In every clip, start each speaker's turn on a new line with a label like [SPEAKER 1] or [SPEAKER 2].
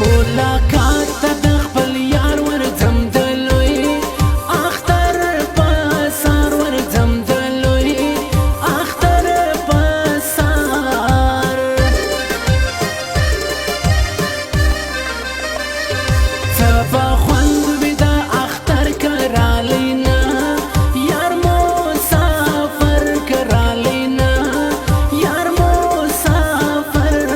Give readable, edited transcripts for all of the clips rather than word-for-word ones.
[SPEAKER 1] ملاقات ته د خپل یار ورځم د لوی اختر په سهار ورځم د لوی اختر په سهار څه به خوند وي د اختر که رالی نه یار مسافر که رالی نه یار مسافر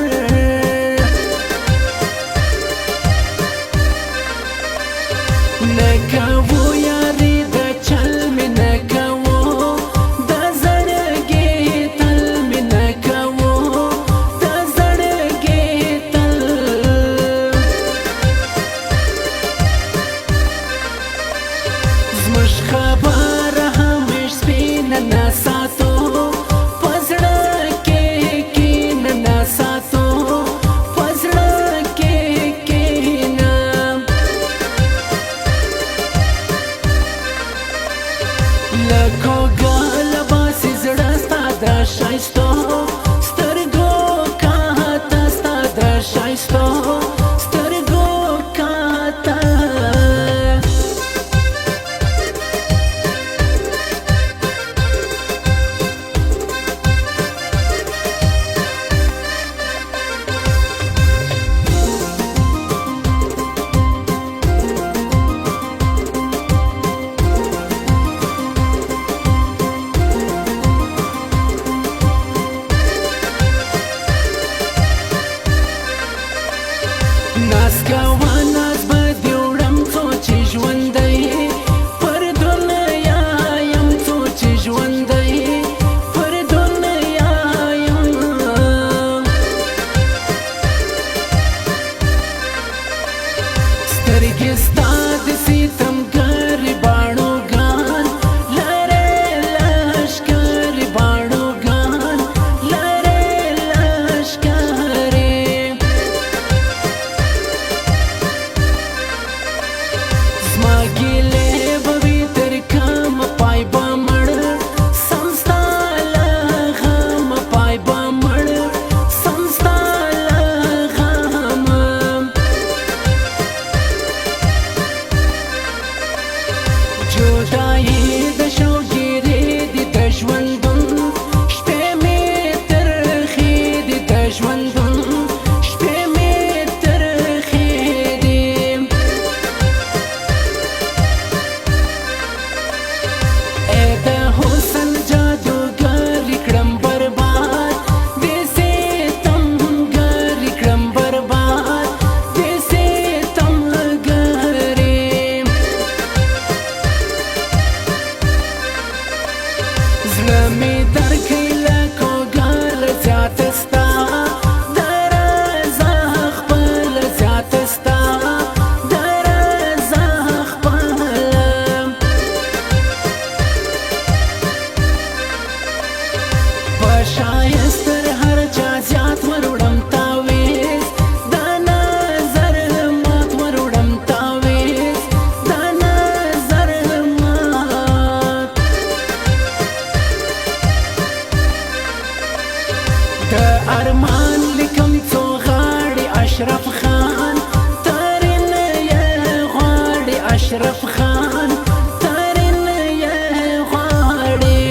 [SPEAKER 1] نه کوو یاري د چل مې نه کوو د زړګي تل مې نه کوو د زړګي تل زموږ خبره همیش سپینه نه ساتو په زړه کې کینه نه ساتو په زړه کې کینه له کوږه لباسې زړه ستا د ښایستو سترګو کاته ستا د ښایستو سترګو کاته ناز کوه ناز به دې وړم څو چې ژوندی پر دنیا یم څو چې ژوندی پر دنیا یم سترګې ستا د ستمګرې باڼوګان لرې لښکرې باڼوګان لرې لښکرې زما ګیلې به وي تر کومه پای به مړ سم ستا له غمه پای به مړ سم ستا له غمه جدایي د شوګیرې دي د ژوندون شپې مې ترخې دي د ژوندون شپې مې ترخې دي ای د حسن جادوګرې کړم برباد د ستمګرې کړم برباد د ستمګرې زړه مې درکوي له کوږه له زیاته ستا د رضا خپله زیاته ستا د رضا خپله په ښایست تر هر چا زیات وروړم تاویز د نظر مات وروړم تاویز د نظر مات د ارمان لیکم څو غاړي اشرف خان ترين یې غواړي اشرف خان ترين یې غواړي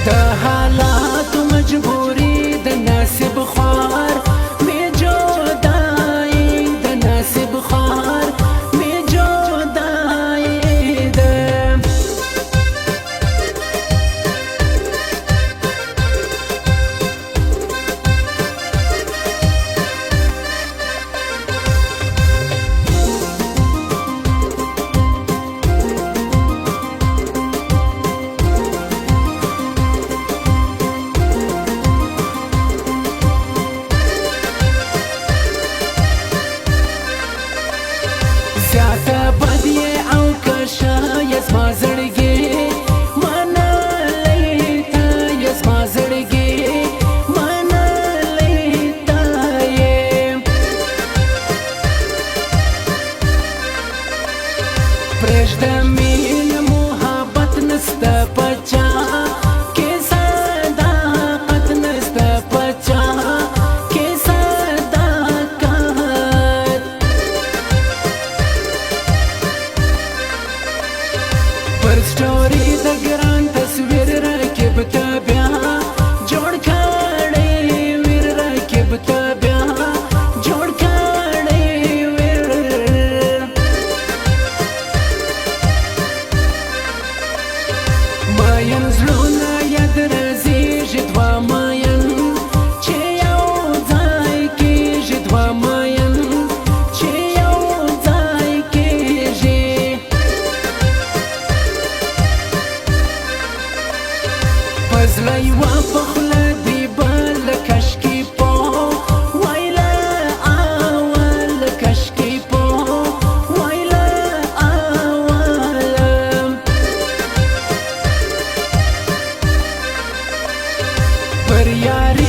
[SPEAKER 1] د حالات مجبوری د نصیب خوار می جدای د نصیب خوار می جدای ده زیاته بدی او کشه یزما زړګي مانا لیتا یزما زړګي مانا لیتا پرېږده مینه محبت نسته پچا کې صداقت نسته پچا کې صداقت پر سټوري د ګران تصویر راکب ته بیا جوړ کړی ویر راکب ته بیا جوړ کړی ویر ماین زړونه یاد رازیږي دوه ماین چې یو ځای کېږي دوه ماین چې یو ځای کېږي پزله یوه په خوله دی بل کشکي په ویله اول کشکي په ویله اول پر یاري